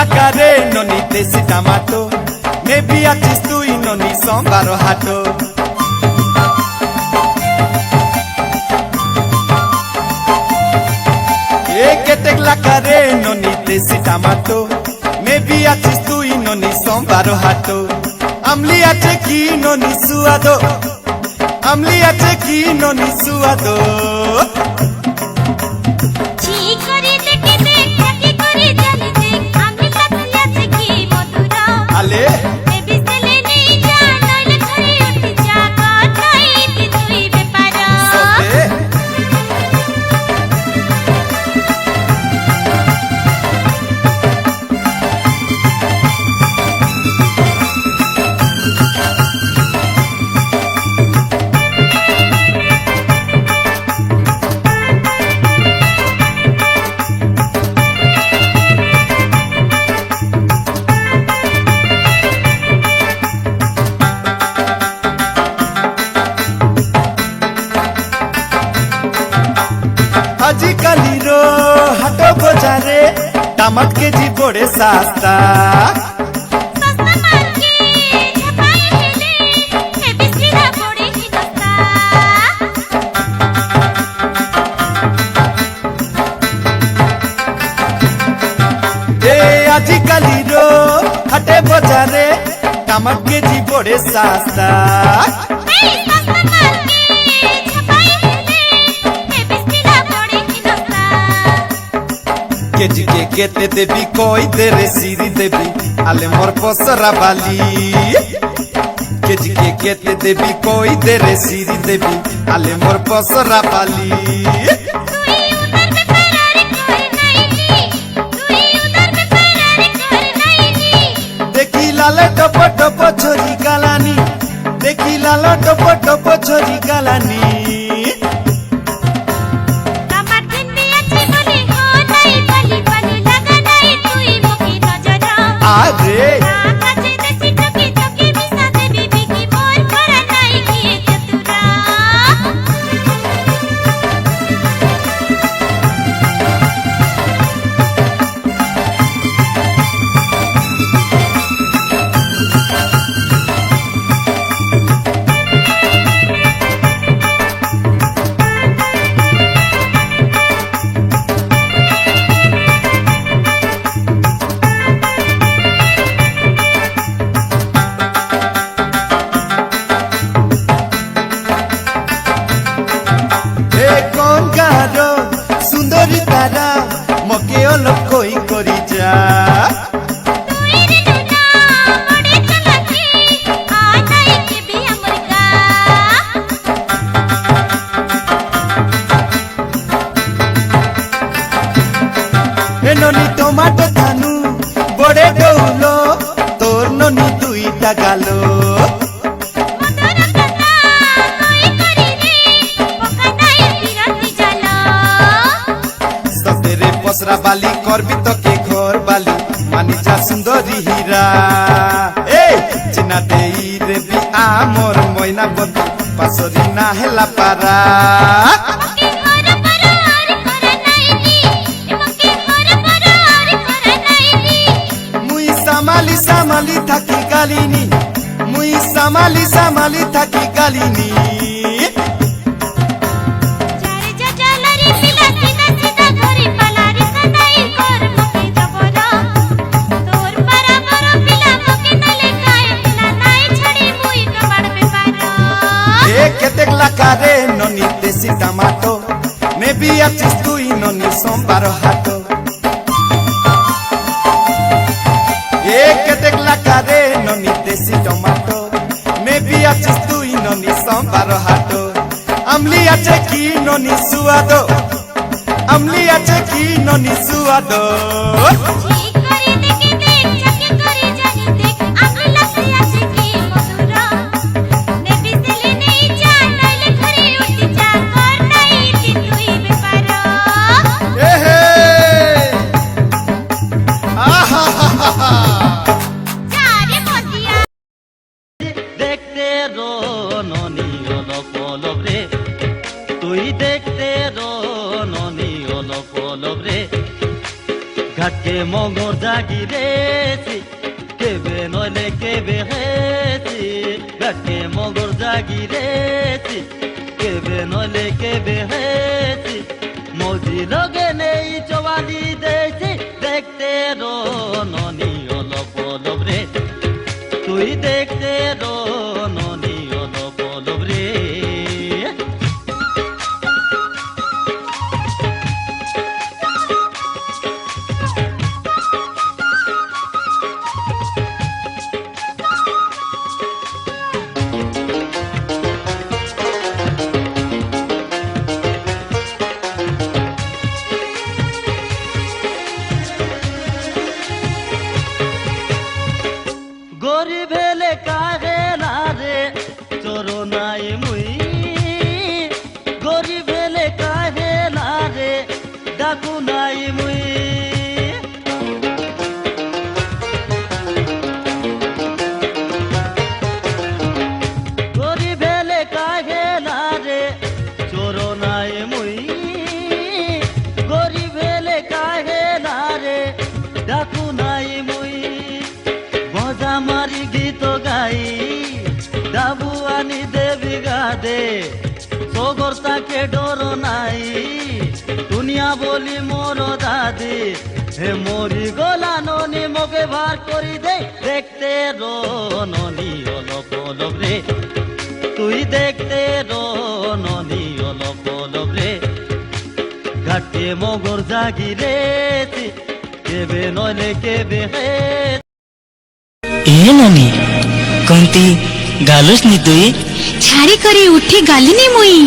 লাকারে ননি দেশি tomato maybe আছিস তুই ননি সোমবার হাটো কেটেক লাকারে ননি দেশি টমাটো মেবি আছিস তুই ননি সোমবার হাটো আমলি আছে কি ননি সুয়াদো আমলি আছে কি ননি সুয়াদো আলে आजिकाली रो हाटो बजारे टमाट केजी बड़े सस्ता आजिकाली रो हाटे बजारे टमाट केजी बड़े सस्ता केजी के केते देवी कोई तेरे सिरी देवी आले मोर पसरा बाली केजी के केते देवी कोई तेरे सिरी देवी आले मोर पसरा बाली देखी लाले टप टप छोरी गालानी देखी लाला टप टप छोरी गालानी सुंदरी तारा मके अलग कोई करी जा ननी टमाटो थानु बड़े डौलो तोर ननी दुईटा गालो पसरा बाली करबी तो के घर बाली मानी जा सुंदरी हीरा ए चिना देई रेबी आमर मयना बदी पासरी ना हेला पारा मुई सामाली सामाली थाकी गालिनी मुई सामाली सामाली थाकी गालिनी केतेक लाकारे ननी देसी टमाटो मेबी आछिस तुई ननी सोमबार हाटो केतेक लाकारे ननी देसी टमाटो मेबी आछिस तुई ननी सोमबार हाटो আমলি আছে কি ননি সুয়াদো আমলি আছে কি ননি সুয়াদো ঘাটকে মগর জাগিরেছি কেবে নইলে কেবে হেছি ঘাটকে মগর জাগিরেছি কেবে নইলে কেবে হেছি মজি লগে নেই চবালি দেছি দেখতে রো ননি অলপ অলপ রে তুই দেখতে রো ননি অলপ অলপ রে গরিব হেলে কাহে না রে চরনাই মুই গরিব হেলে কাহে না রে ডাকু নাই মুই গরিব হেলে কাহে না রে চরনাই মুই গরিব হেলে কাহে না রে ডাকু নাই মুই মারি গীত গাই ডাবু আনি দেবী গাদে সগর তাকে ডর নাই দুনিয়া বলি মোর দাদি হে মরি গলা ননি মোকে ভার করি দে দেখতে রো ননি অলপ অলপ রে তুই দেখতে রো ননি অলপ অলপ রে ঘাটে মগর জাগিরে কেবে নইলে কেবে হে ए नानी कोणती गालोस नी तुई छाड़ी करे उठी गालिनी मुई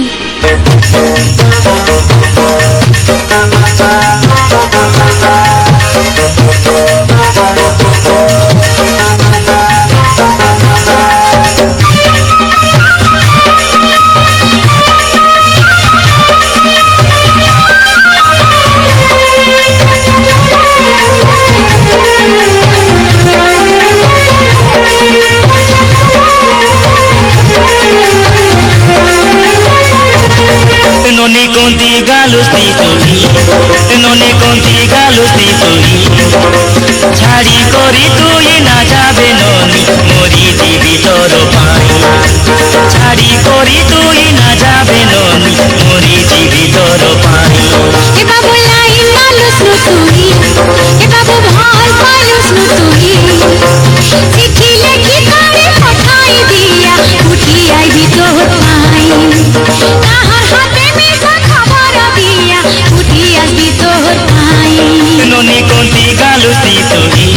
नोने कोणती गालोस नी तुई नोने कोणती गालोस नी तुई छाड़ी करी तुई ना जाबे नोनी मोरी जीवी तोर पाई छाड़ी करी तुई ना जाबे नोनी मोरी जीवी तोर पाई ए बाबू लाई मालूस नु तुई ए बाबू भाल पालूस नु तुई चिट्ठी लिखी तारे पठाई दिया उठी आई भी तोर पाई ताहर हाथे में खबर दिया उठी आज भी तोर पाई नोने कोणती गालोस नी तुई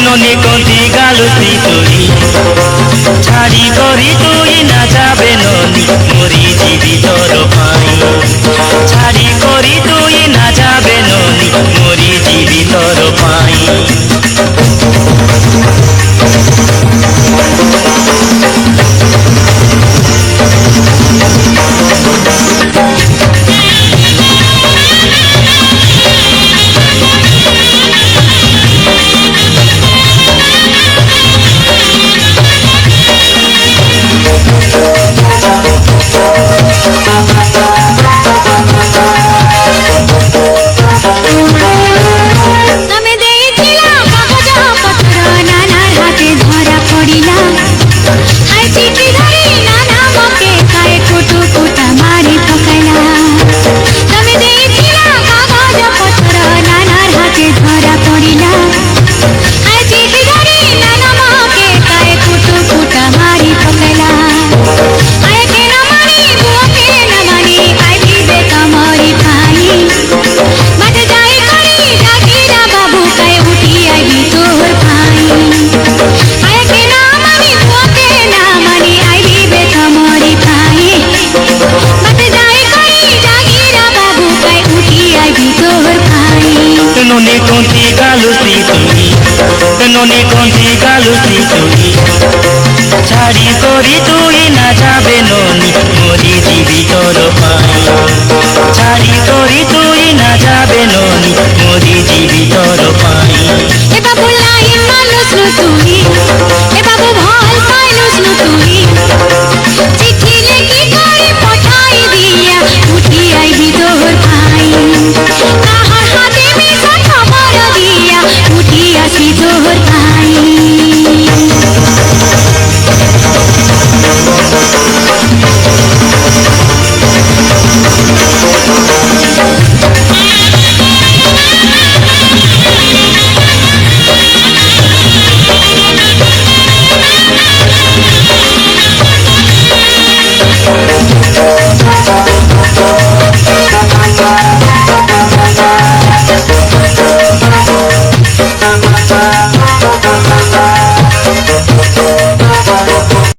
नोने कोणती गालोस नी तुई छाड़ी करी तुई ना जाबे नोनी मोरी जीवी तोर पाई छाड़ी करी तुई ना जाबे नोनी मोरी जीवी तोर पाई नोने कोणती गालोस नी तुई नोने कोणती गालोस नी तुई छाड़ी करी तुई ना जाबे नोनी मोरी जीवी तोर पाई छाड़ी करी तुई ना जाबे नोनी मोरी जीवी तोर पाई